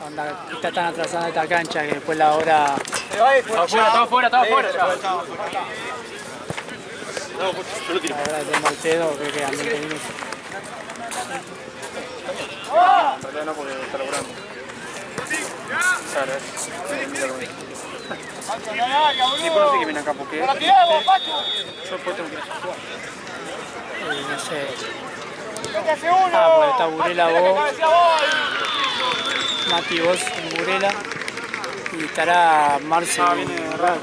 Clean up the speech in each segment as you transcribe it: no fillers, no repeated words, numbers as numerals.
Onda, está tan atrasada esta cancha que después la hora... Estamos fuera. La hora de Mortedo creo que quedan 20 minutos. En realidad no, porque está laburando. Claro, sí, pero no sé que viene acá porque... Yo después tengo que ir a jugar. No sé. Ah, pues está Burela vos. Mati vos en Burela. Y estará Marce. Ah, viene raro.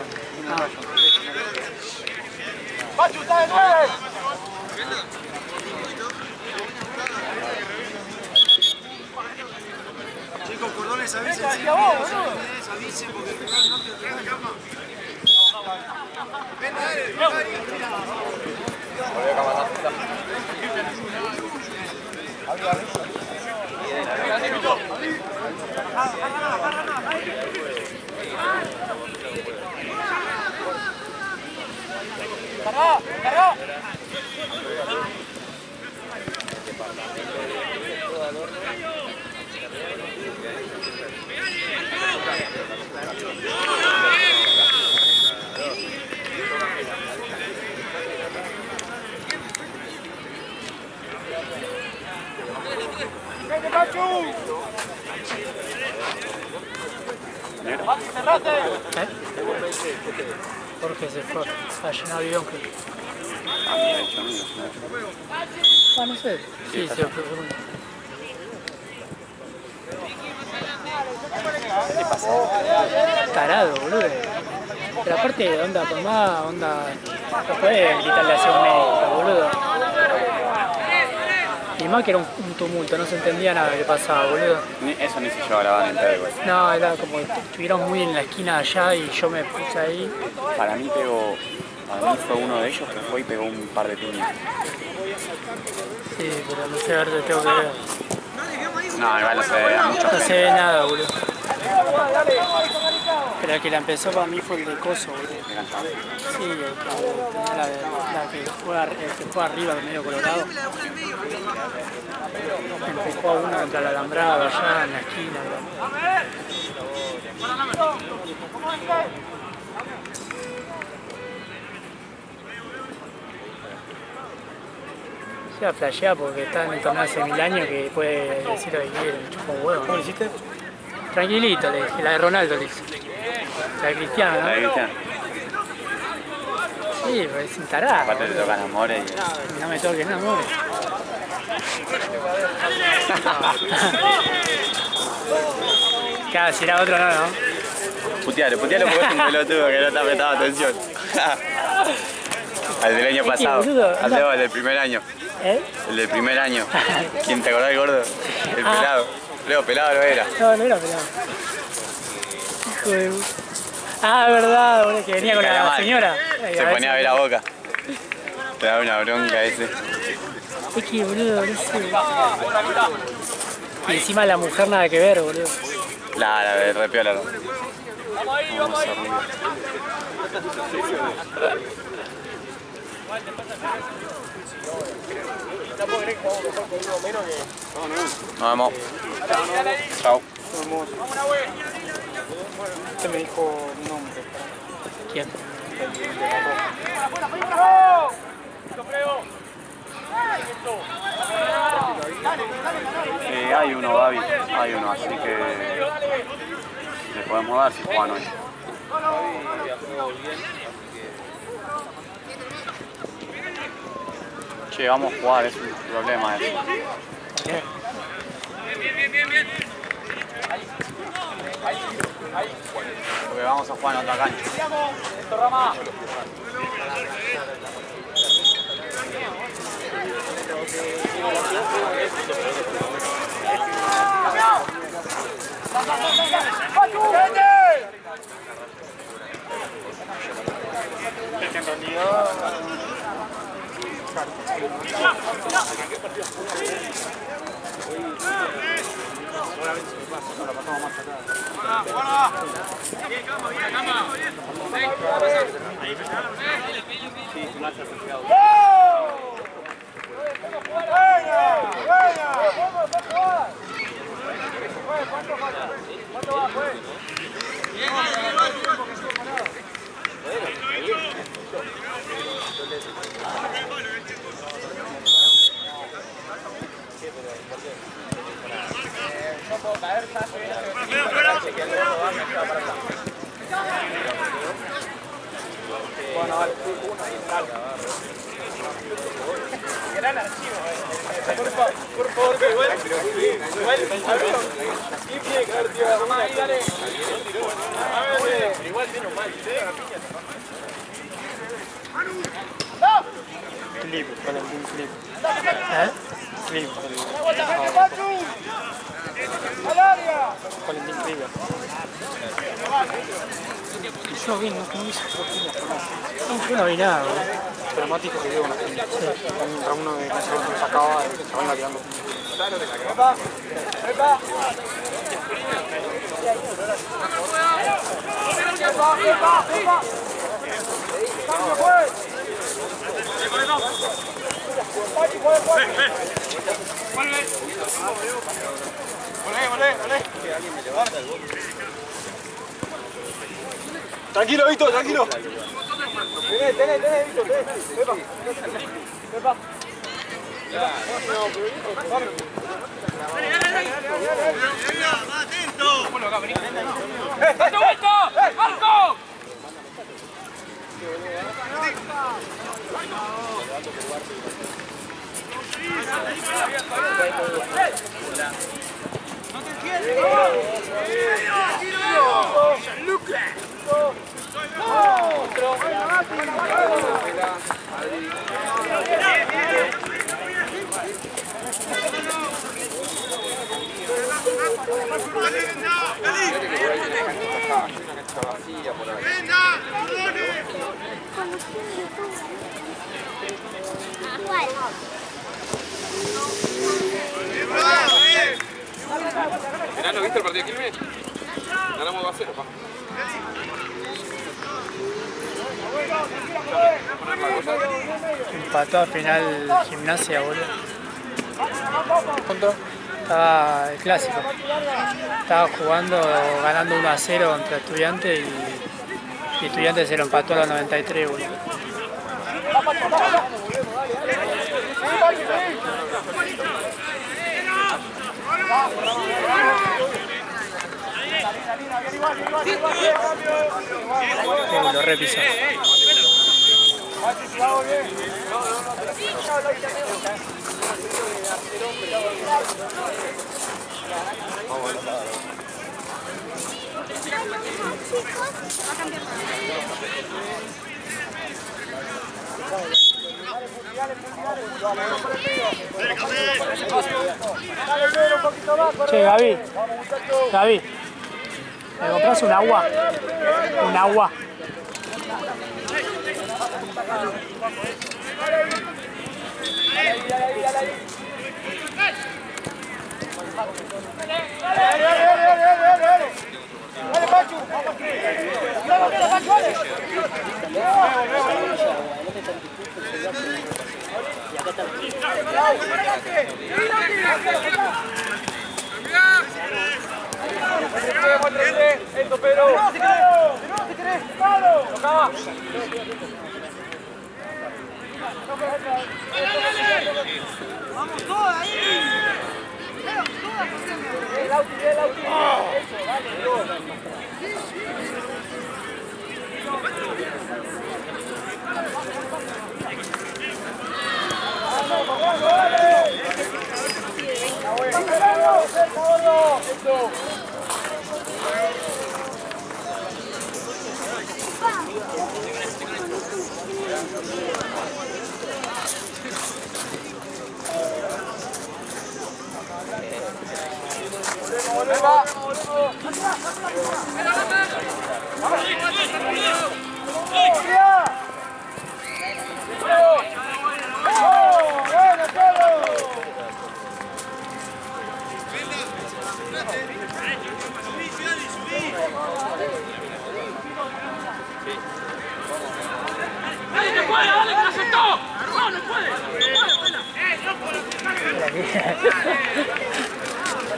¡Pachu, está de 9! Chicos, cordones, avisen. Avisen porque el rival no te trae. Ven, ¡Carga! ¡Vete, Pachu! ¡Cerrate! Jorge se fue a llenar avión. Ah, no sé. Sí, se fue. Tarado, boludo. Pero aparte, onda, por más, onda. No puede gritarle hacia un médico, boludo. Y más que era un tumulto, no se entendía nada que pasaba, boludo. Eso ni se lleva a grabar en pedo igual. No, era como que estuvieron muy en la esquina allá y yo me puse ahí. Para mí fue uno de ellos que fue y pegó un par de piñas. Sí, pero no sé, ahora te tengo que ver. No, igual no se ve a mucha No gente. se ve nada, boludo. Pero el que la empezó para mí fue el de Coso, boludo. Sí, el que juega arriba, medio colorado. Empujó a uno contra el alambrado allá en la esquina. Se va a flashear porque está en el torneo hace 1000 años que puede decir lo que quiere, me chupa un huevo. ¿Cómo lo hiciste? Tranquilito, le dije, la de Ronaldo le dije. La de Cristiano, ¿no? La de Cristiano. Sí, pero es un tarado. Aparte te tocan amores y... No me toques, no, amores. Claro, si era otro no, ¿no? Putealo porque es un pelotudo que no te ha prestado atención. Al del año pasado, al del primer año. ¿Eh? El del primer año. ¿Quién te acordás del gordo? El pelado. Leo, pelado no era. No, no era pelado. Hijo de... Ah, es verdad, boludo, que venía con la señora. Se ponía a ver a Boca. Te da una bronca ese. Es que, boludo, no sé. Y encima la mujer nada que ver, boludo. La de repiola. Vamos arriba. Nos vemos. Chao. Este me dijo un nombre. ¿Quién? Hay uno, Gaby. Hay uno, así que le podemos dar si juegan hoy. Che, vamos a jugar, es un problema eso. ¿Qué? Porque vamos a jugar en otra cancha. Es que en realidad... ¿Cuánto va, pues? No puedo caer, ¿sabes? Bueno, vale, uno ahí, tal. Gran archivo, por favor, que igual, y bien, tío, mamá, ahí dale. Igual tiene un mal, Clip, Valentín, clip. Clip. ¡Al área! Valentín River. Yo vi, no hice propina. No, yo no vi nada, bro. Pero Mati que se dio una piña. Contra uno de que se sacaba y se van tirando. ¡Epa! ¡Epa! ¡Epa! ¡Epa! ¡Cambio, pues! ¡Volé! Tranquilo, Vito, tranquilo. Tené, Vito, ¡Epa! ¡Epa! ¡Date vuelta! ¡Marco! ¡No te entiendes! ¿No viste el partido de Quilmes? Ganamos 2-0, pa. Empató al final Gimnasia, boludo. ¿Cuánto? Estaba el clásico. Estaba jugando, ganando 1-0 contra Estudiantes y Estudiantes se lo empató a los 93, boludo. Lo repisó. Che, Gaby, ¿me compras un agua? Un agua. ¡Dale, Pachu! ¡Dale, Pachu, dale! ¡Esto, Pedro! ¡Si querés! ¡Tocaba! ¡Vamos todos ahí! ¡El auto! ¡Eso, dale, todo! ¡Dale, que puede! ¡Dale, que lo aceptó! ¡No puede!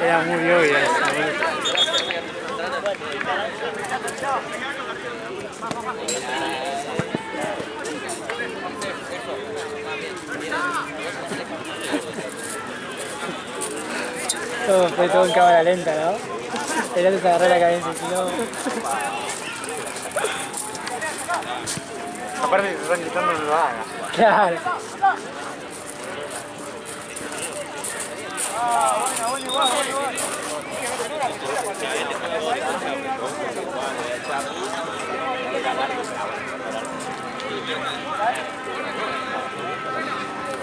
Era muy obvio eso, boludo. Fue todo en cámara lenta, ¿no? El otro se agarró la cabeza y si no... Aparte te están gritando no lo hagas. Claro.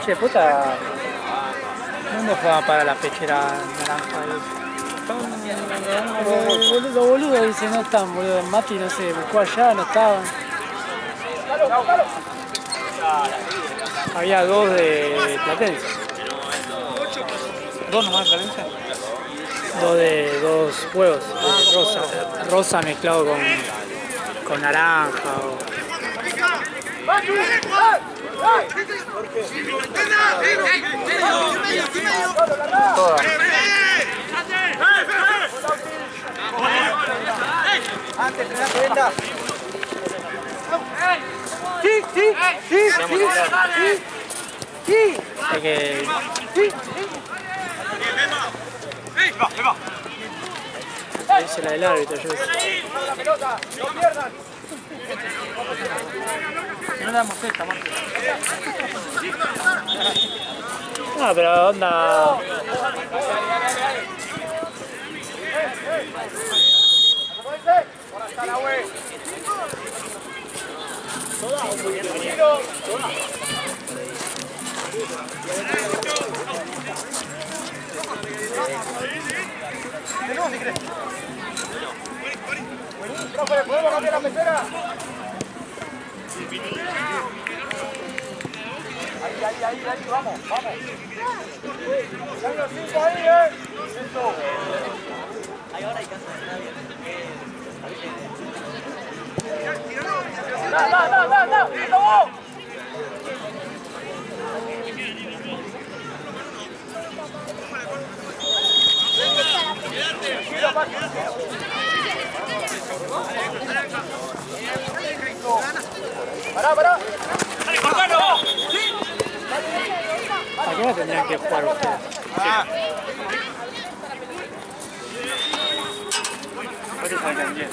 Che, puta... ¿Dónde fueron para la pechera naranja? Boludo, dice, no están, boludo. Mati, no sé, buscó allá, no estaban. Había dos de Platense. ¿Dos nomás de Platense? Dos huevos, de rosa. Rosa mezclado con naranja. Todas. Antes, venta. Sí. Hay que... Dice la del árbitro, yo sé. No le damos esta, Marco. No, pero onda... Profe, ¿podemos cambiar la pecera? Ahí, vamos. Están los 5 ahí, Listo. ¡Da! ¡Listo vos! Pará. ¿A qué hora tendrían que jugar ustedes? Ahorita salen 10.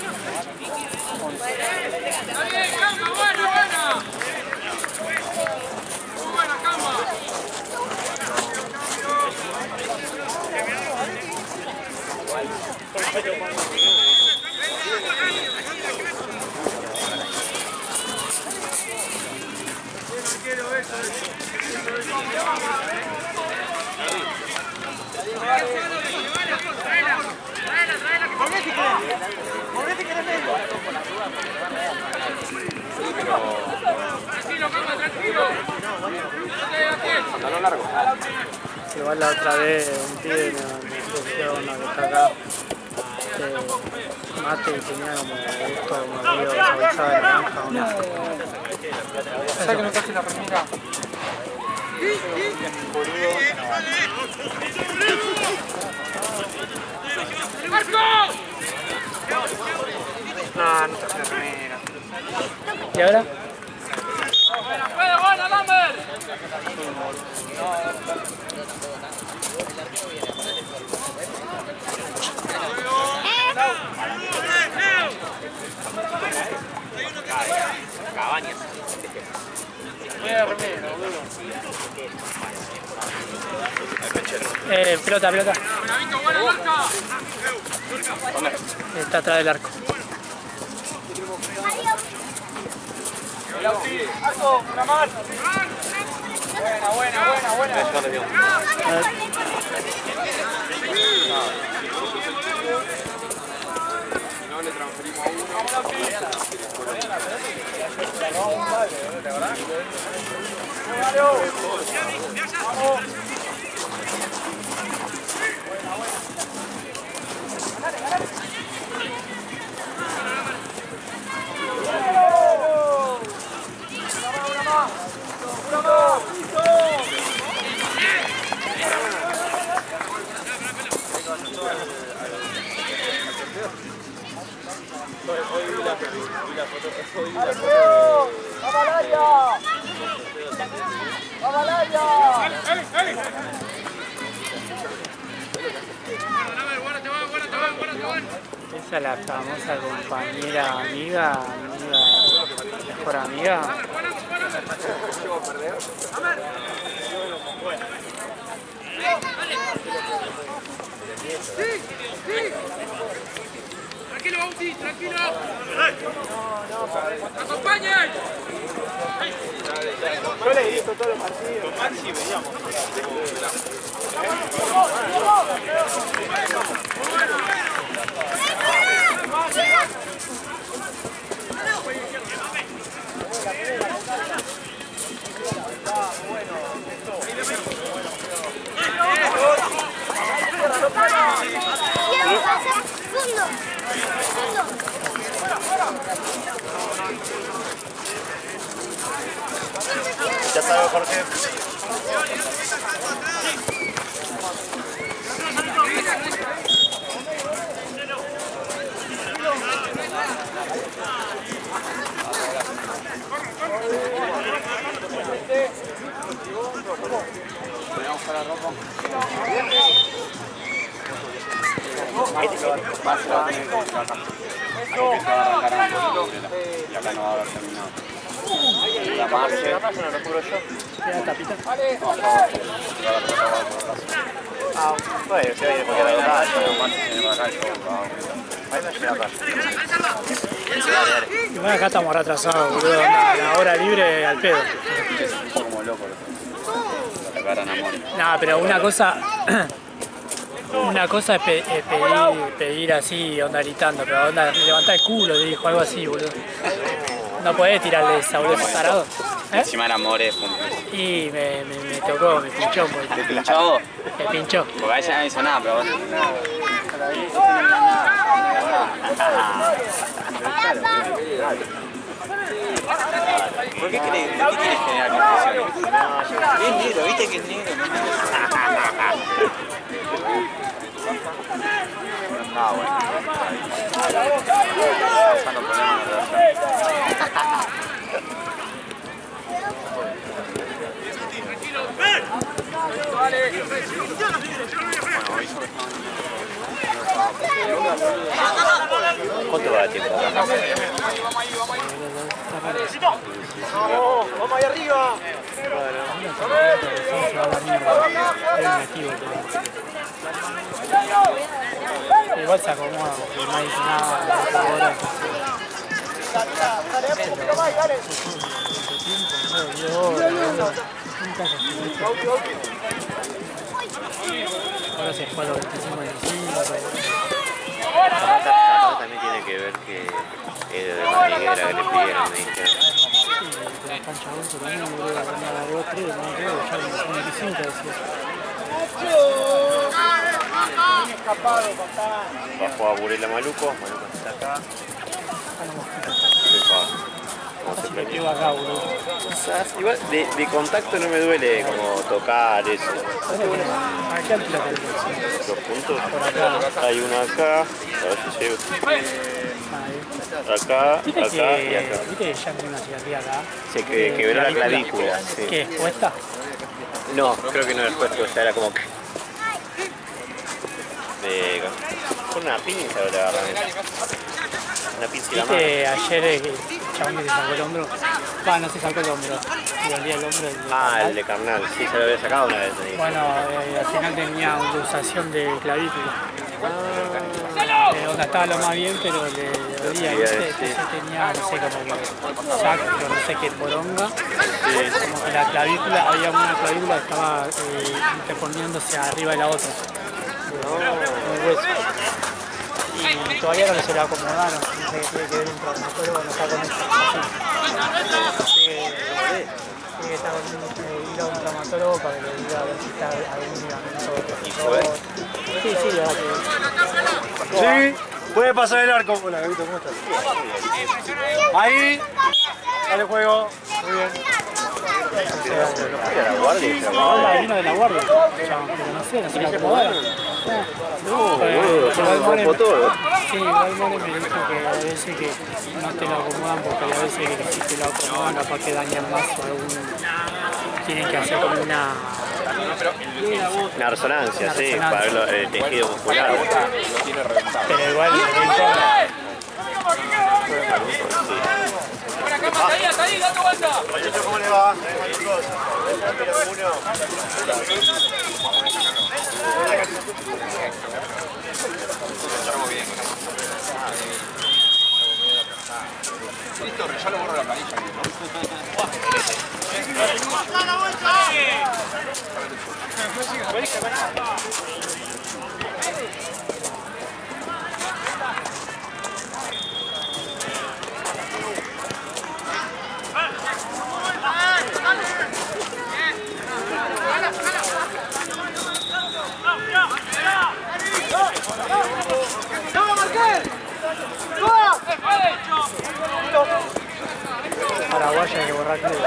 Buena cama. Pantalón largo. Igual la otra vez un pibe me ofreció uno que está acá. Mate y tenía como esto, como medio saborizado de naranja, un asco. ¿Sabes que no traje la remera? No, no traje la remera. ¿Y ahora? ¡Buena, Lambert! Cabañas. Mira la remera, boludo. Pelota. ¡Bravito, buena marca! Está atrás del arco. Arco, una más. Buena. Eso le dio. No le transferimos a uno. Hoy vi la Esa es la famosa compañera amiga, mejor amiga. Tranquilo, Bauti, tranquilo. ¡Acompañen! Yo le he visto todos los partidos. Con Maxi veíamos. Ya sabe por qué. Y acá no va a haber terminado. La marcha. No lo cubro yo. ¿Queda tapita? Ah, bueno, se va a ir porque la verdad. Ahí no llega acá. Igual acá estamos retrasados, boludo. La hora libre al pedo. Como loco. La cara enamora. No, pero una cosa es pedir así, onda gritando, pero onda levantar el culo, dijo, algo así, boludo. No podés tirarle esa, boludo, ese tarado. ¿Eh? Encima el amor es Y me tocó, me pinchó, boludo. ¿te pinchó? Me pinchó. Porque a ella no hizo nada, pero vos... ¿Por qué querés generar confusión? Es negro, viste que es negro. Ah, bueno. Pasando problemas en la relación. ¿Cuánto va de tiempo? ¡Vamos ahí arriba! Igual se acomoda porque no hay nada ahora. Ahora se juega los 25-25. También tiene que ver que es de maniguera que le pidieron, me dijeron. Sí, pero cancha 11 también, boludo, la 2-3, no creo, ya el 25 decía. Va a jugar Burela Maluco está acá. Así que pego acá, boludo. Igual de contacto no me duele como tocar eso. Acá el plato. Los puntos. Por acá. Hay uno acá, a ver si llego. Acá, ¿Viste acá y acá. ¿Viste que ya tiene una cicatriz acá? Se quebró la clavícula. Sí. ¿Qué es puesta? No, creo que no era puesto, o sea, era como que... Con una pinza lo agarran. Una pinza y la mano. ¿Viste ayer el chabón que se sacó el hombro? Va, no se sacó el hombro. Le dolía el hombro. El de carnal, sí, se lo había sacado una vez. Me dijo. Bueno, al final tenía una luxación de clavícula. O sea, estaba lo más bien, pero le dolía. Sí, ¿Viste? sí. Entonces tenía, no sé, como que sacro, no sé qué poronga. Como que la clavícula, había una clavícula que estaba interponiéndose arriba de la otra. El hueso. Y todavía no se lo acomodaron, no sé qué tiene que ver un traumatólogo, no está con esto. Tiene que estar ir a un traumatólogo para que le diga a ver si está algún ligamento. ¿Y fue? Sí, la verdad que... Sí. Puede pasar el arco. Hola, Gabito, ¿cómo estás? Ahí. Dale juego. Muy bien. Ahora vino de la guardia. Pero no sé, no se la acomodaron. Sí, igual More me dijo que a veces que no te lo acomodan porque a veces que si te lo acomodan capaz que dañan más o algún... Tienen que hacer como una resonancia, Una sí, resonancia. para ver el tejido muscular. pero igual no importa. Hasta ahí, dando vuelta. ¿Cómo le va? Listo, ya lo borro la planilla. Paraguaya hay que borrar creo.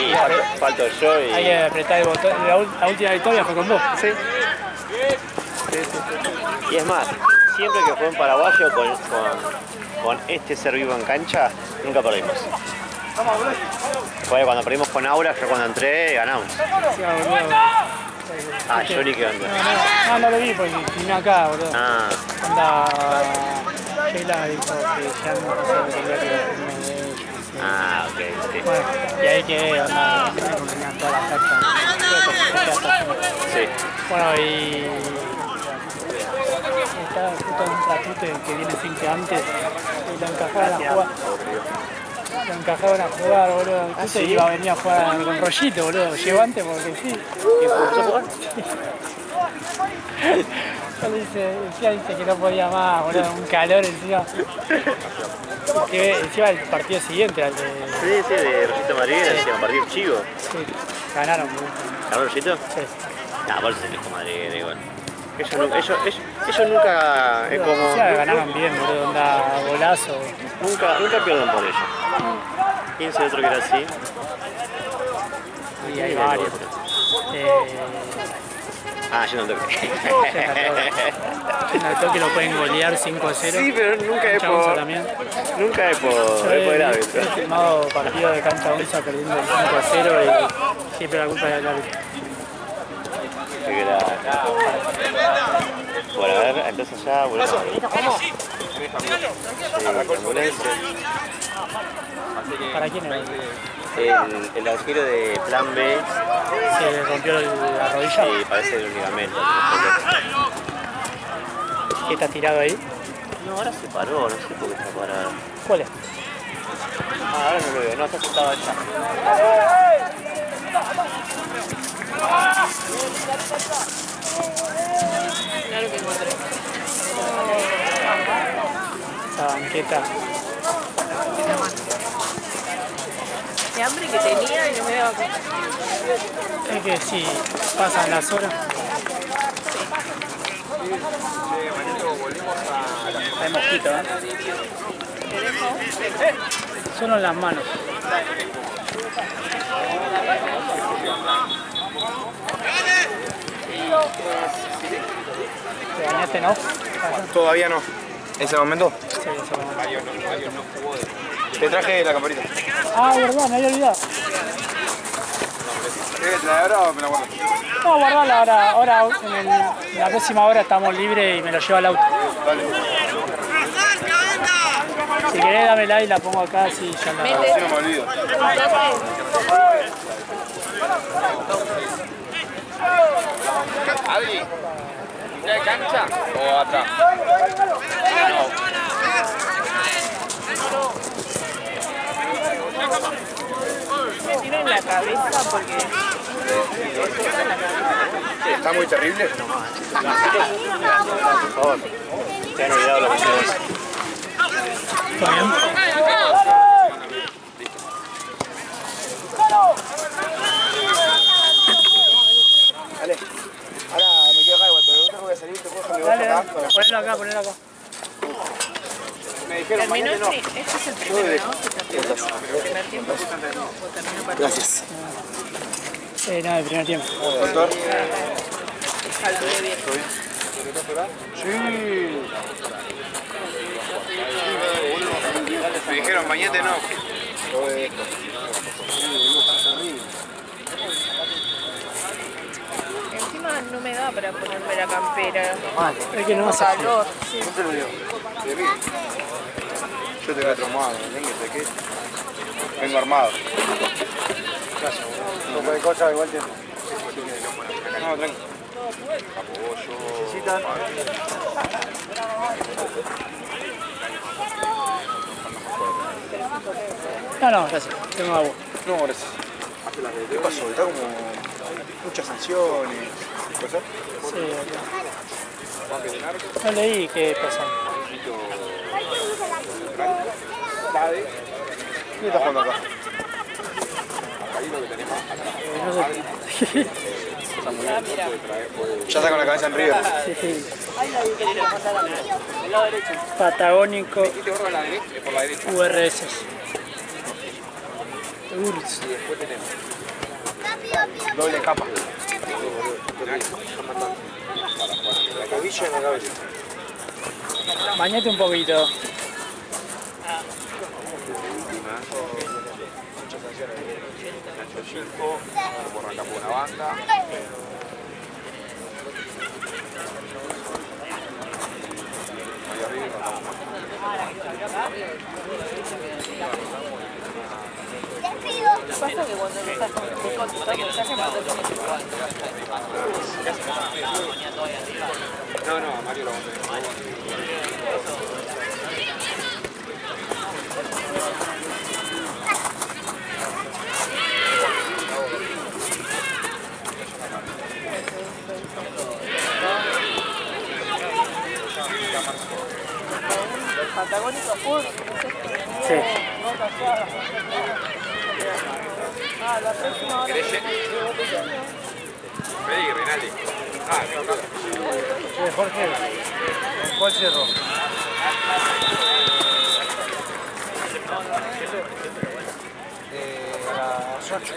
Y falto yo y... Hay que apretar el botón. La última victoria fue con vos. Sí. Y es más, siempre que fue en paraguayo con este ser vivo en cancha, nunca perdimos. Fue cuando perdimos con Aura, yo cuando entré, ganamos. Sí, boludo. Ah, Johnny, ¿qué onda? No lo vi porque vine acá, boludo. Ah, Anda, Sheila dijo que ya no pasó de quería que uno de ellos. ah, ok, sí. Bueno, y ahí que onda, combinaban todas las canchas. Sí. Bueno, y está justo un ratito que viene Cinque antes y lo encajaban a jugar. Lo encajaban a jugar, boludo. Justo ¿sí? iba a venir a jugar con Rollito, boludo. Llegó antes porque sí. ¿Y empezó a jugar? Yo dice que no podía más, boludo, un calor encima. Que encima el partido siguiente, al de... Sí, de Rosito Madrid, encima, partido chivo. Sí, ganaron, boludo. ¿Ganó Rosito? Sí. Ah, por eso se dijo Madrid, igual. Ellos nunca, es como... O sea, ganaron bien, boludo, onda golazo. Nunca pierden por ellos. 15 otro que era así. Y hay varios. Ah, yo no toqué. En el toque lo pueden golear 5-0. Sí, pero nunca es Cancha Onza por... también. Nunca es por el árbitro. He filmado partido de cancha Onza perdiendo 5-0 y siempre la culpa es del árbitro. Bueno, a ver, entonces ya volvemos a ver. Ambulancia. ¿Para quién era? El arquero de plan B, ¿Se rompió la rodilla? sí, parece el ligamento. ¿Qué está tirado ahí? No, ahora se paró, no sé por qué está parado. ¿Cuál es? Ah, ahora no lo veo, no, está sentado allá. Esa banqueta. De hambre que tenía y no me daba cuenta. Es que si pasan las horas. Hay mosquito, ¿eh? Solo en las manos. ¿Te bañaste, no? Todavía no. ¿En ese momento? Sí, eso no. Te traje la camarita. Ah, verdad, me había olvidado. ¿Quieres traer ahora o me la guardo? No, guardala ahora en la próxima hora estamos libres y me lo llevo al auto. Dale. Si querés dámela y la pongo acá, así ya la... Si no me olvido. Adri, ¿mitad de cancha o atrás? Me tiene en la cabeza porque... Está muy terrible. Por favor, te han olvidado lo que hicimos. ¿Está bien? Dale. Ahora me quedo acá igual, pero no tengo que salir, te puedo dejar mi bolsa Dale, acá. dale. Ponelo acá, ponelo acá. Me dijeron Terminó mañana el no. Este es el primero, ¿no? El primer tiempo. O terminó para Gracias. No, el primer tiempo. Doctor. Saludé bien. Sí. Me dijeron mañana no. Encima no me da para ponerme la campera. Es que no hace frío. Calor, sí. ¿Quién te lo dio? ¿De mí? Yo te voy a traumado, ¿de qué? Vengo armado. Gracias, un poco de cosas igual tiempo. No, tranquilo. Necesitan. No, gracias. Tengo agua. No, gracias. ¿Qué pasó? Está como muchas sanciones, cosas. Sí, no leí qué pasa. ¿Quién está jugando acá? No sé. Ya está con la cabeza en River. Sí. Patagónico Por la derecha. URS. URS. Doble capa. La cabilla en la cabeza. Bañate un poquito. Nacho 5, como arranca por una banda. Ahí arriba. Pasa que cuando me estás contestando mensajes me mandas un igual. No, Mario lo vamos Patagónico Ford. Sí. La próxima hora. Vení, Rinaldi. Sí, Jorge. ¿Cuál cerró? A las 8.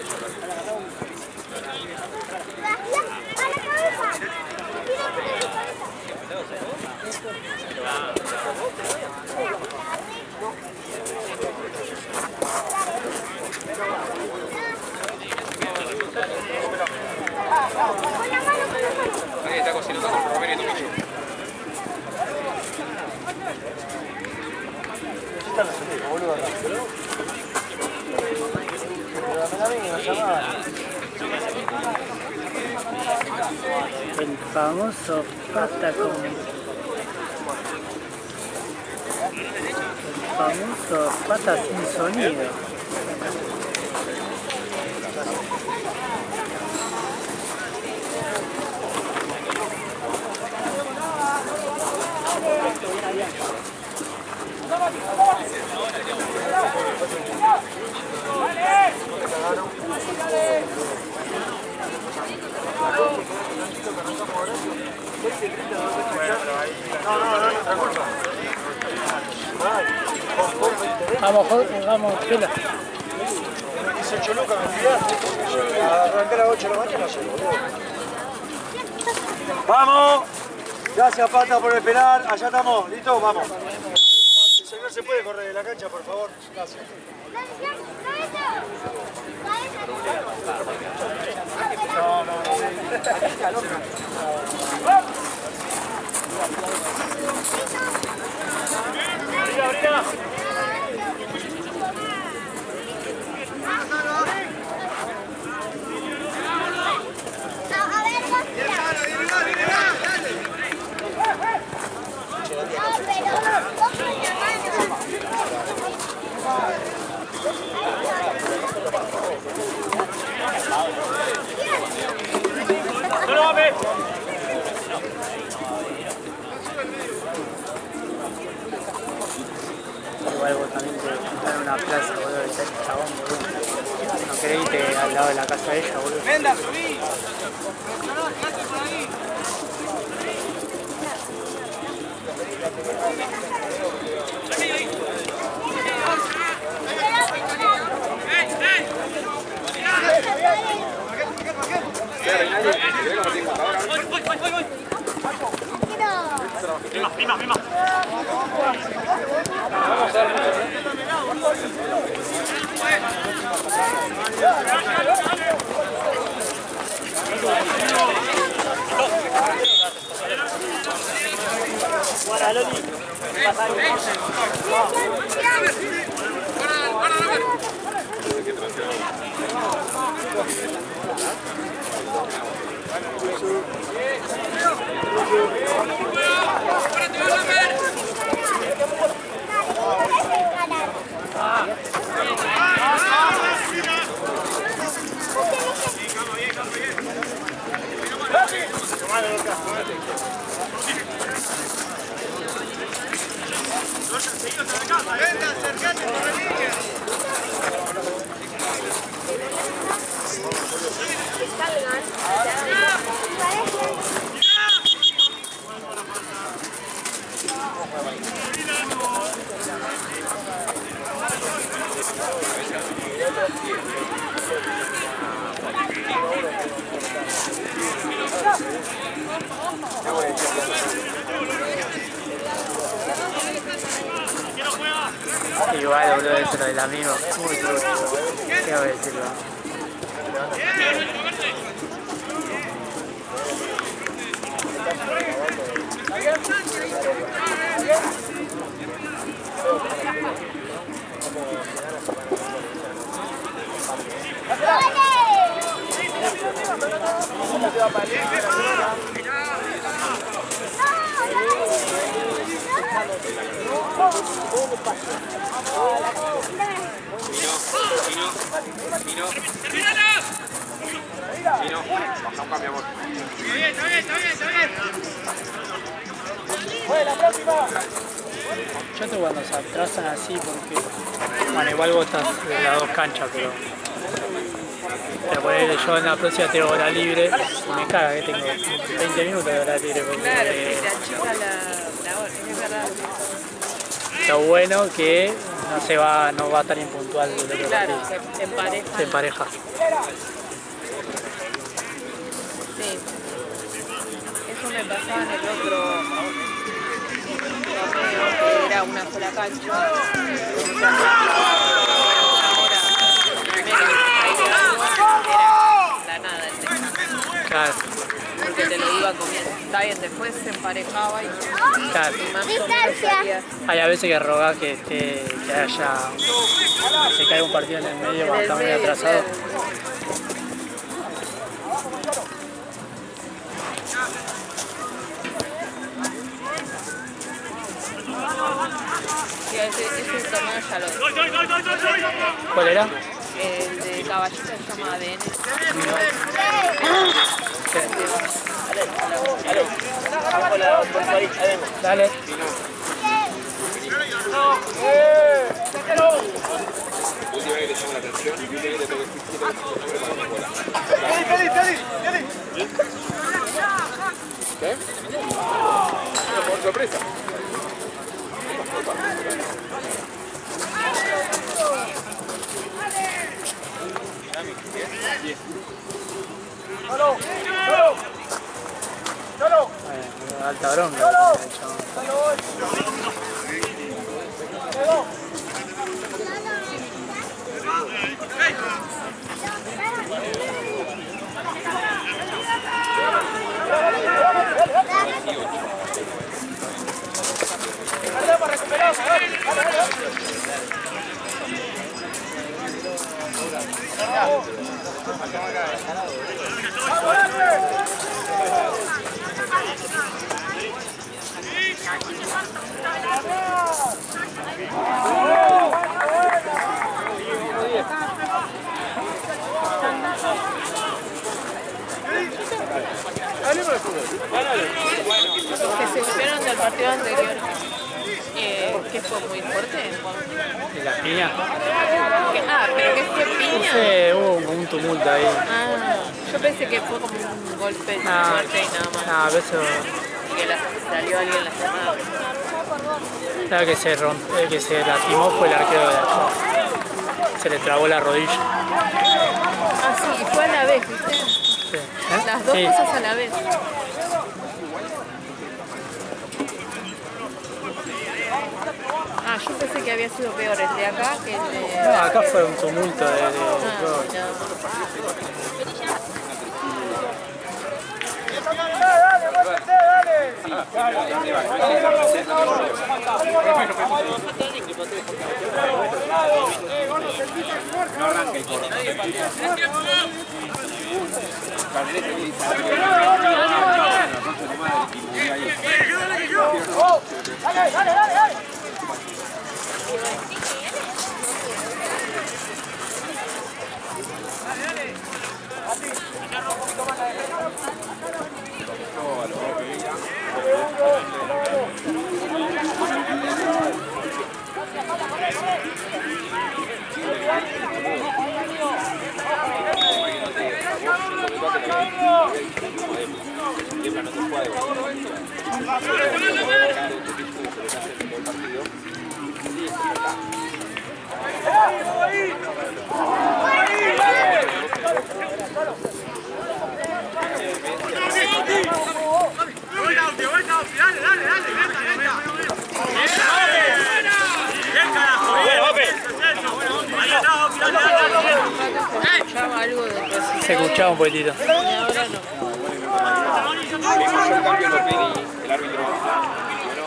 Ahí está cocinando con Romero y Tomillo. El famoso Patagónico. El famoso pata sin sonido. Vamos, pela. 18 lucas, me tiraste. Arrancar a las 8 de la mañana, boludo. ¡Vamos! Gracias, Pata, por esperar. Allá estamos. ¿Listo? Vamos. El señor se puede correr de la cancha, por favor. Gracias. Igual vos también te encontrás en una plaza, boludo, de ser chabón, boludo. No querés irte al lado de la casa de ella, boludo. Venda, subí. No, quédate por ahí. Venga, acercate por la línea. Igual, boludo, eso lo del amigo. Muy trucho. ¿Qué voy a decirlo? Baja un cambio, amor. Está bien. Yo te cuando se atrasan así porque, bueno, igual vos estás de las dos canchas, pero ponele, yo en la próxima tengo hora libre y me caga que tengo 20 minutos de hora libre porque Claro, y te achica la hora, es verdad. lo bueno que no va tan impuntual el otro Claro, partido. se empareja. Se empareja. Sí. Eso me pasaba en el otro torneo, que era una sola cancha. O sea, una hora menos ahí era la nada el tema. Claro, Porque te lo iba comiendo. Está bien, después se emparejaba y claro. más o menos salía. Hay a veces que roga que se caiga un partido en el medio cuando está medio atrasado. Sí, ese torneo ya lo ¿Cuál era? el de caballito se llama ADN. Dale. Última vez que le llamo la atención y última vez que tengo que nombre para la bola. ¿Qué? Por sorpresa. Bueno, alta bronca. Que se supieron del partido anterior, que fue muy fuerte. ¿Y la piña? Pero que fue piña. Hubo un tumulto ahí. Yo pensé que fue como un golpe fuerte y nada más. A veces Y que salió alguien lastimado. la que se lastimó fue el arquero de allá. Se le trabó la rodilla. Sí, y fue a la vez, ¿viste? Sí. Las dos Sí. cosas a la vez. Ah, yo pensé que había sido peor el de acá que el de... No, acá fue un tumulto de Ah, todo. Escuchaba algo de recital. Se escuchaba un poquitito. Y ahora no. Vimos el cambio, lo pedí, el árbitro. No,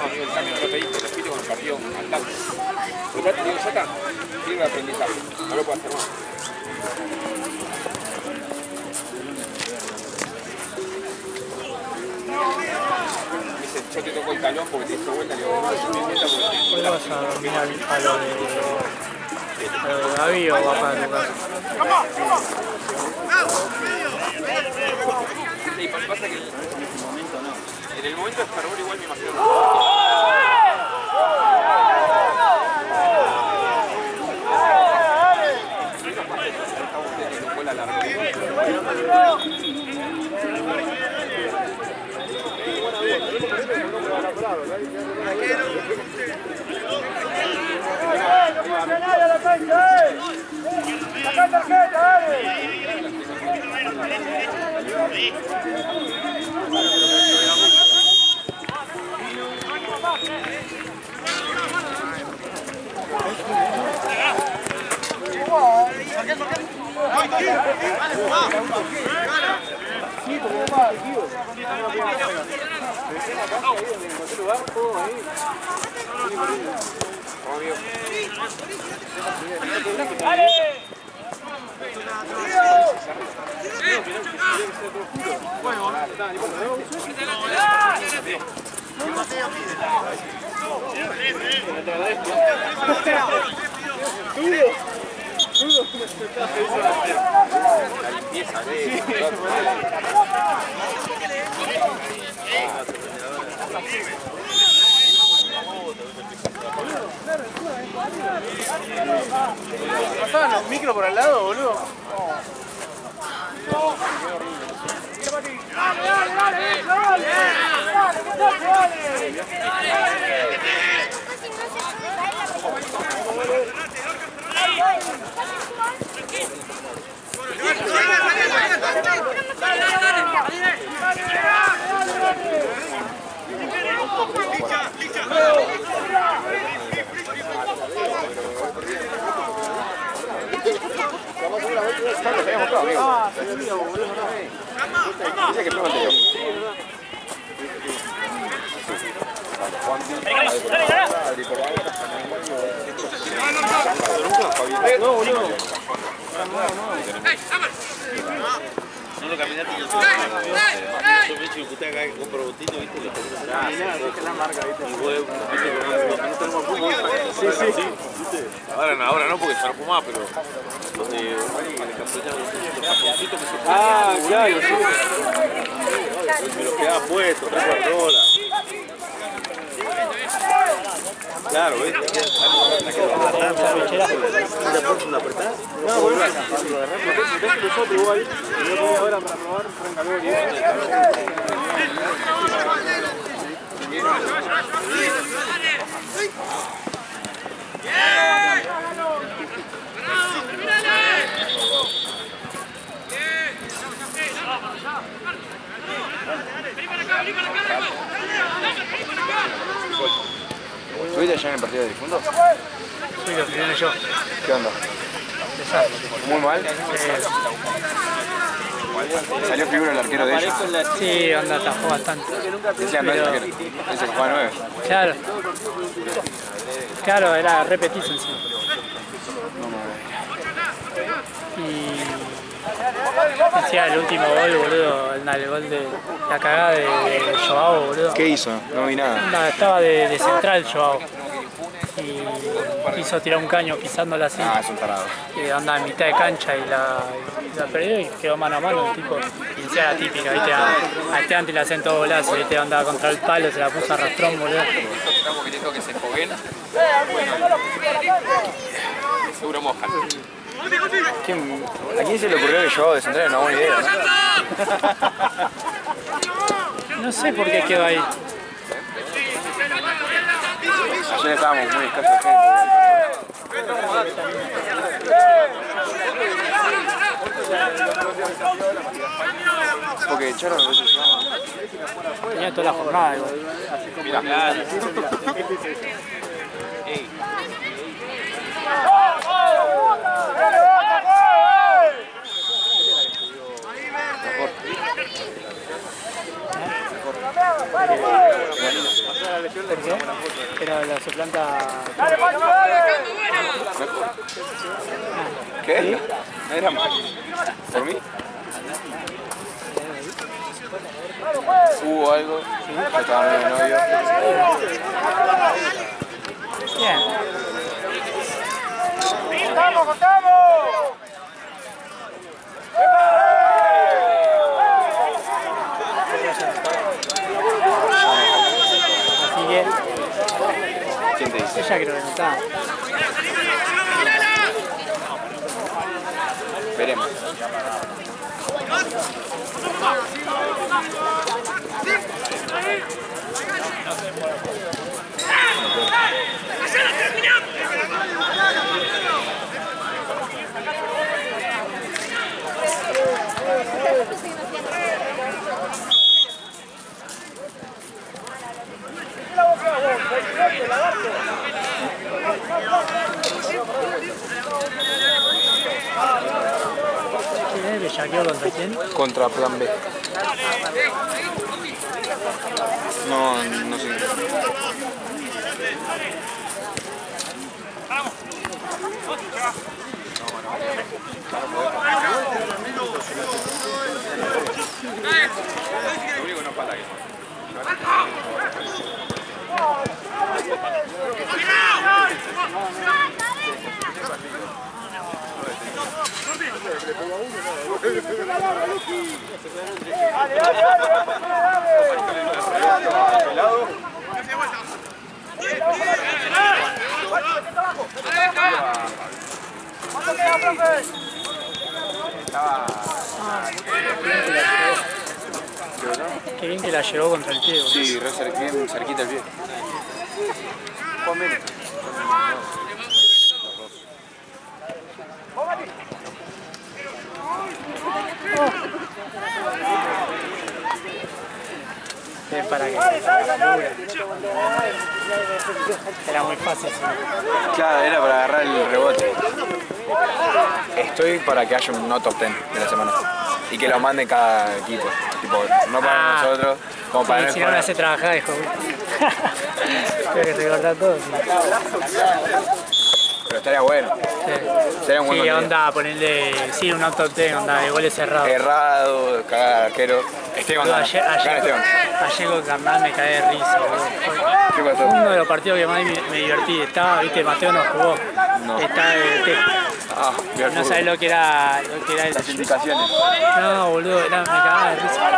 amigo, el cambio no lo pediste, lo pediste con el partido al tanto. Pero ya te digo, ya está. Sirve de aprendizaje. No lo puedo hacer más. Dice, yo te toco el talón porque te hizo vuelta, le digo, no, yo me meta porque... ¿Hoy vas a dormir a lo de David o vas para tu casa? Sí, pasa que en el momento de fervor igual me imagino. La limpieza de... ¿Pasaban los micros por al lado, boludo? No lo caminaste y yo me echo y usted acá que compro botito, viste, lo tengo que hacer. La marca, ¿viste? Y huevo, viste, no tenemos pulmón. Sí. Ahora no, porque ya no fumaba, pero los de los japoncitos que se ponían. Ah, claro, sí. Me los quedaba puestos, 3/4 hora. Claro, ¿ves? ¿Una apretada? No, boludo. Lo agarramos nosotros igual. Y yo voy ahora para probar Francalor y eso. allá en el partido de difuntos? Sí, lo primero yo. ¿Qué onda? ¿Muy mal? ¿Salió figura el arquero de ellos? Sí, onda, atajó bastante. Ese no es el arquero, ese que juega 9. Claro. Claro, era repetizo encima. Y decía el último gol, boludo, el gol de la cagada de Joao, boludo. ¿Qué hizo? No vi nada. Onda, estaba de central Joao. Y quiso tirar un caño pisándola así. Ah, es un tarado. Y anda en mitad de cancha y la perdió y quedó mano a mano el tipo. Y decía la típica, viste, a este antes le hacen todo golazo, viste, andaba contra el palo, se la puso arrastrón, boludo. Estamos queriendo que se foguen. Seguro mojan. ¿A quién se le ocurrió que yo de central era una buena idea? No sé por qué quedó ahí. Ayer estábamos muy escasos de gente. Porque echaron a veces Tenía toda la jornada igual. Mirá. ¿Por qué? Era la suplanta. ¿Qué? No era mal. ¿Por mí? ¿Hubo algo? Yo estaba medio novio. Bien. Así que ¿Quién te dice? ella creo que no está. Veremos. ¿Quién es? ¿Bellaqueo contra quién? Contra plan B. No sé. Lo único que no falta que Qué bien que la llevó contra el pie, boludo. Sí, bien cerquita el pie. Juan menos. Para que era muy fácil. Claro, era para agarrar el rebote. Estoy para que haya un no top 10 de la semana. Y que lo mande cada equipo. Tipo, no para nosotros, como para Sí, si no me hace trabajar, hijo. Tengo que recordar todo. Sí. Pero estaría bueno. Sería un buen Sí, contenido. onda, ponerle, sí, un top 10, onda, de goles cerrados. Errado, cagar al arquero. Esteban, Boludo, gana Esteban. ayer con Carnal me caí de risa, boludo. ¿Qué Fue pasó? uno de los partidos que más me divertí. Estaba, viste, Mateo no jugó. No. Estaba Ah, mira el no fútbol. sabés lo que era el... Las indicaciones. No, boludo, me cagaba de risa.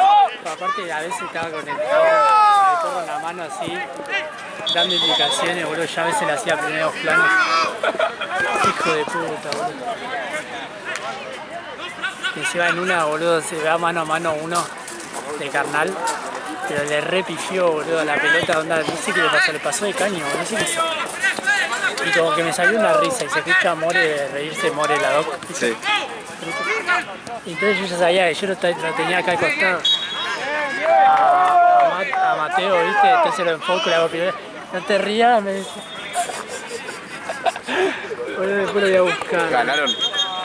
Aparte, a veces estaba con el porro en la mano así, dando indicaciones, boludo. Ya a veces le hacía primeros planos. Hijo de puta, boludo. Y encima en una, boludo, se va mano a mano uno de Carnal, pero le repifió, boludo, la pelota, onda, no sé qué le pasó de caño, no sé qué hizo. Y como que me salió una risa y se escucha a More reírse, More la doc. Sí. Y entonces yo ya sabía que yo lo tenía acá al costado. A Mateo, ¿viste? Entonces lo enfoco y le hago primero. No te rías, me dice. Bueno, después lo voy a buscar. ¿Ganaron?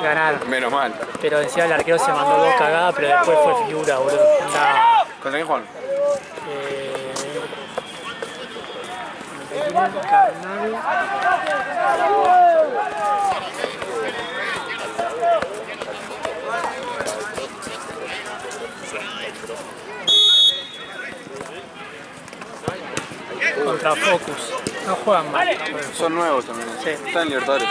Ganaron. Menos mal. Pero encima el arquero se mandó 2 cagadas, pero después fue figura, boludo. Onda, ¿Contra quién juegan? Carnal. Contra Focus. No juegan mal. Son nuevos también. Sí. Están en Libertadores.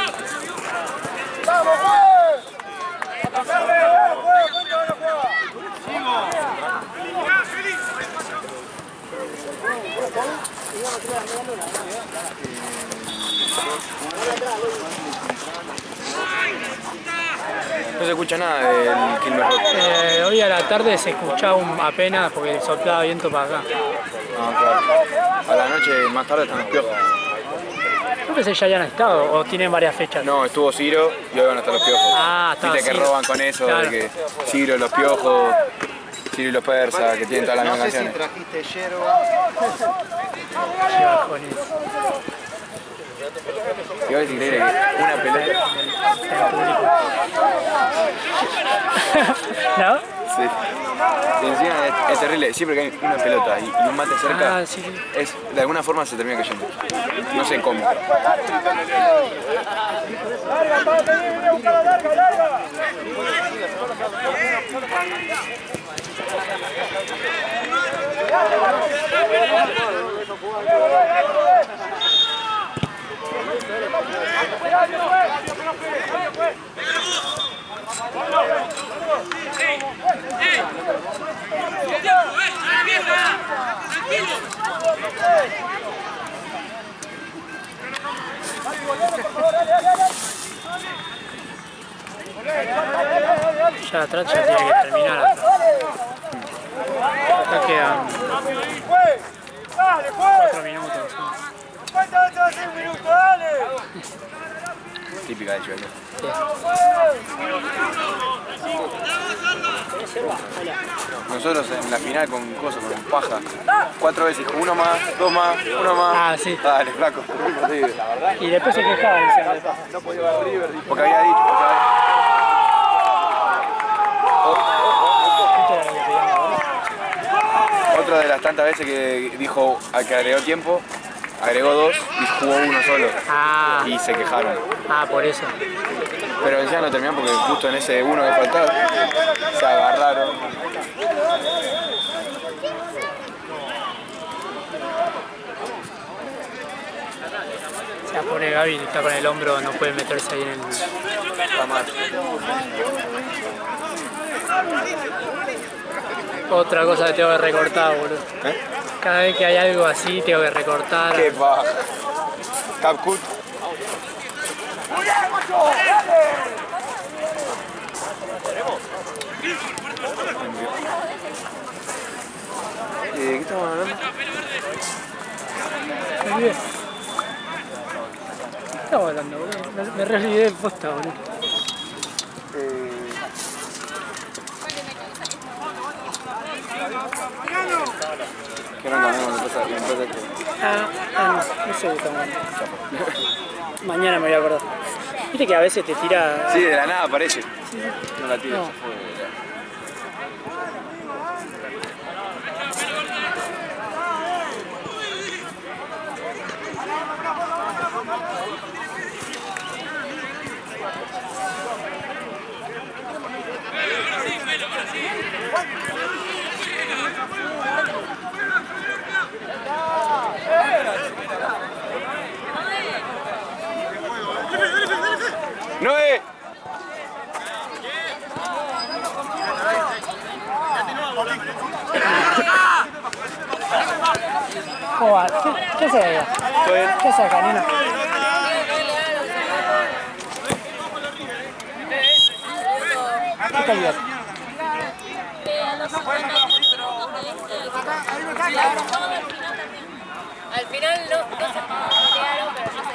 No se escucha nada del Quilmes Rock. Hoy a la tarde se escuchaba apenas porque soplaba viento para acá. No, claro. A la noche, más tarde, están los piojos. No pensé que ya hayan estado o tienen varias fechas. No, estuvo Ciro y hoy van a estar los piojos. Ah, estaba Viste que Ciro. roban con eso, Claro. de que Ciro, los piojos, Ciro y los persas, que tienen todas las No mismas sé si canciones. trajiste yerba. Qué bajones. Y ahora es increíble que una pelota. ¿No? Sí. Y encima es terrible, siempre que hay una pelota y un mate cerca, Ah, sí, sí. es, de alguna forma se termina cayendo. No sé cómo. Ya atrás ya tiene que terminar. Acá quedan 4 minutos. Típica de Chivas. Nosotros en la final con cosas, con paja, 4 veces, uno más, 2 más, 1 más. Ah, sí. Dale, flaco. Y después se quejaban diciendo de paja. Porque había dicho, otra de las tantas veces que dijo al que agregó tiempo, agregó 2 y jugó 1 solo. Ah, Y se quejaron. por eso. Pero encima no terminaron porque justo en ese 1 que faltaba se agarraron. O sea, pobre Gaby, está con el hombro, no puede meterse ahí en el... Otra cosa que tengo que recortar, boludo. Cada vez que hay algo así, tengo que recortar. ¡Qué baja! Capcut. ¿De qué estamos hablando? Me olvidé. ¿Qué estaba hablando, boludo? Me re olvidé de posta, boludo. ¿Qué no cambiamos de cosa? No sé qué estamos hablando. Mañana me voy a acordar. Viste que a veces te tira... Sí, de la nada aparece. No la tiro, No. se fue. ¡Noé! ¿Cómo va? ¿Qué haces ahí? ¿Qué haces acá, nena? ¿Qué está bien? Al final no se pelearon, pero no se...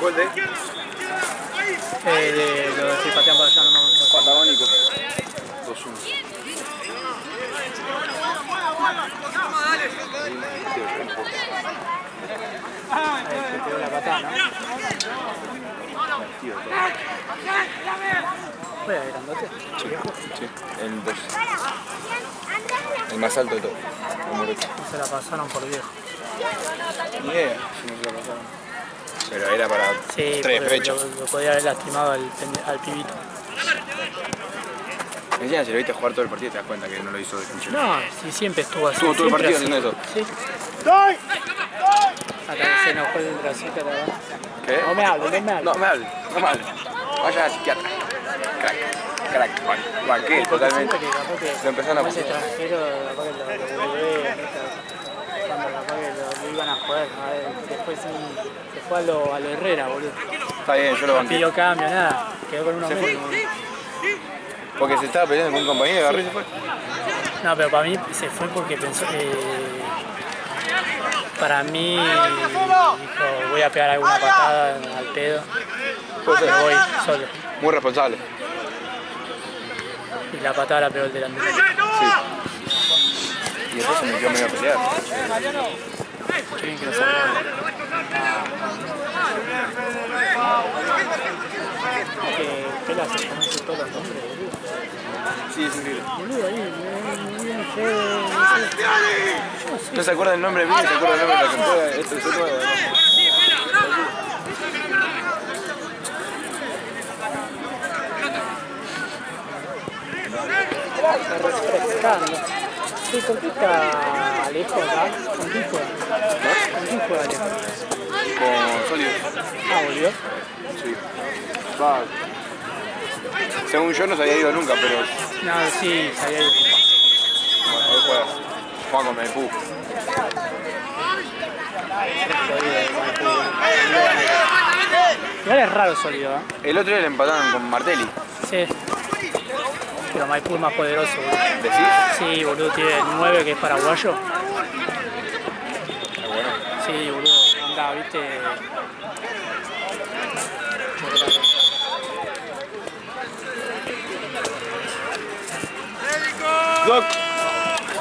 ¿Gol de? De lo que patean para allá, no. Patagónico. 2-1. Ahí que pegó la patada, ¿no? Fue grandote. Sí, el 2. El más alto de todo. Se la pasaron por viejo. Ni idea si no se la pasaron. Pero era para Sí, 3 fechas. lo podía haber lastimado al pibito. Encima, si lo viste jugar todo el partido, te das cuenta que no lo hizo de pinche. No, sí, siempre estuvo así. Estuvo todo el siempre partido así. haciendo eso. Sí. Hasta que se enojó el bracito, la verdad. ¿Qué? No me hable, no me hable. No me hable. Vaya al psiquiatra. Crack. Banqué totalmente. Lo empezaron a como es putear. extranjero, capaz que lo cuando capaz que lo iban a joder, ¿no? Después sí, se fue a lo Herrera, boludo. Está bien, yo lo No banqué. pidió cambio, nada. Quedó con uno Se menos. fue. Porque se estaba peleando con un compañero y agarró y se fue. No, pero para mí se fue porque pensó. Para mí dijo, voy a pegar alguna patada al pedo. Me voy solo. Muy responsable. Y la patada la pegó el delantero. Y después se metió medio a pelear. Qué bien que lo salvaron. ¿Qué le hace? ¿Conoce todos los nombres, boludo? Sí, es increíble. Boludo, ahí, bien feo. No se acuerda el nombre mío, se acuerda el nombre de la campeona. Esto es nuevo. Está refrescando. Sí, ¿con qué está Alejo acá? ¿Con quién juega? ¿Con quién juega Alejo? Con sólidos. Ah, volvió. Sí. Va. Según yo no se había ido nunca, pero No, sí, sabía ir. bueno, hoy juega. Juega con Maipú. Igual es raro sólido, ¿eh? El otro día le empataron con Martelli. Sí. Pero Maipú es más poderoso, boludo. ¿Decís? Sí, boludo, tiene 9 que es paraguayo. Es bueno. Sí, boludo, anda, viste.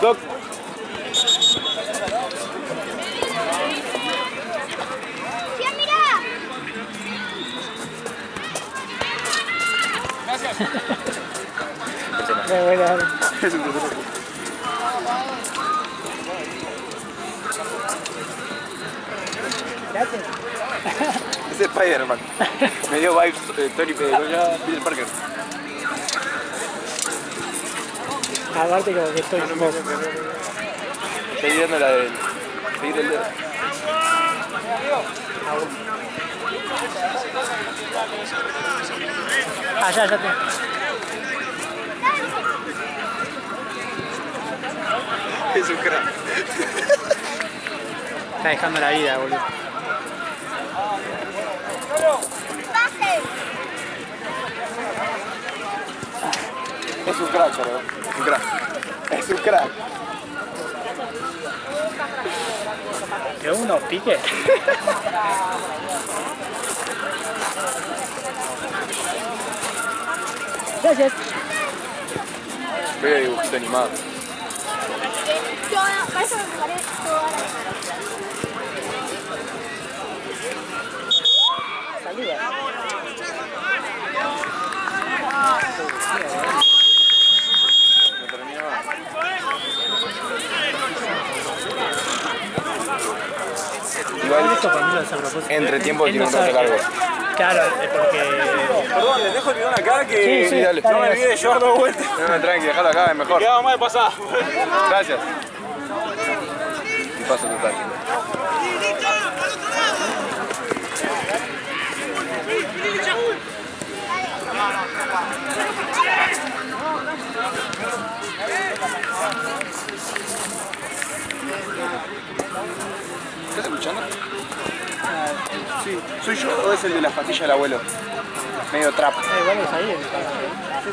Doc. Es un personaje. Gracias. Es Spider-Man. Me dio vibes Tony Peter Parker. Aparte como que estoy vos. Estoy viendo la de seguir el dedo. Ah, ya te. Es un crack. Está dejando la vida, boludo. Es un crack, pero. Es un crack. Es un crack. ¿Qué unos piques? Gracias. Veo dibujito animado. Saluda. No termina más. Igual Esto para mí lo hace a propósito. entre tiempo Él tiene un no rato sabe largo. Claro, es porque... Perdón, les dejo el bidón acá que Sí, dale. no me olvidé de llevar 2 vueltas. No, tranqui, dejalo acá, es mejor. Quedaba mal pasada. Gracias. Y paso total. ¿Estás escuchando? Sí. ¿Soy yo o es el de las pastillas del abuelo? Medio trap. igual es ahí,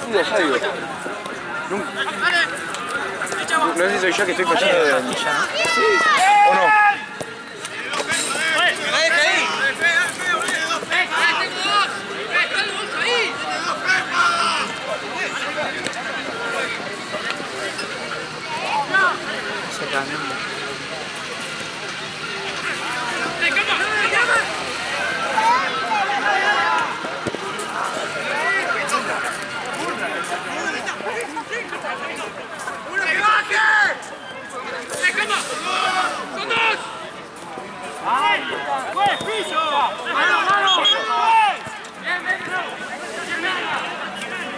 Sí, de allá digo. Nunca. No sé si soy yo que estoy fallando de... pastilla, ¿no? ¿O no? también.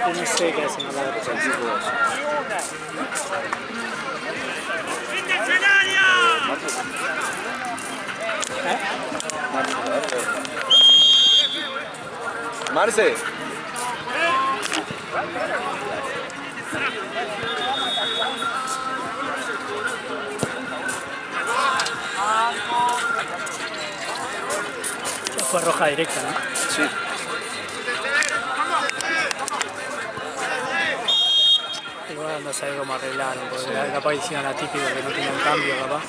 No sé qué hacen a la derecha. Marce. Fue roja directa, ¿no? Sí. Igual no sabe cómo arreglaron, porque capaz hicieron la típica que no tenían cambio, capaz.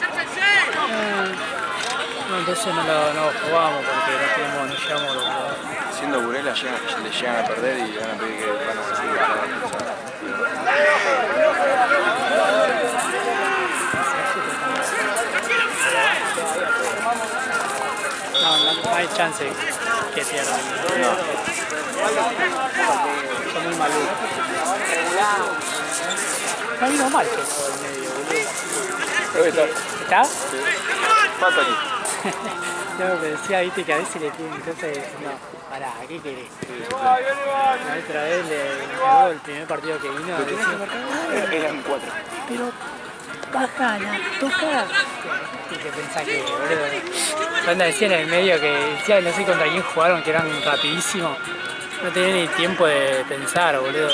No, entonces no lo jugamos porque no llegamos a los jugadores. Siendo Burela le llegan a perder y van a pedir que van a seguir No hay chance que pierdan. Son muy malucos. No vino mal que jugó el medio, boludo. ¿Está? Sí. Falta aquí. Yo decía, viste, que a veces le tienen entonces, no, pará, ¿qué querés? La otra vez el primer partido que vino, Eran 4. pero bájala, toca. Y te pensás que, boludo, cuando decían en el medio que decía, no sé contra quién jugaron, que eran rapidísimos, no tenían ni tiempo de pensar, boludo.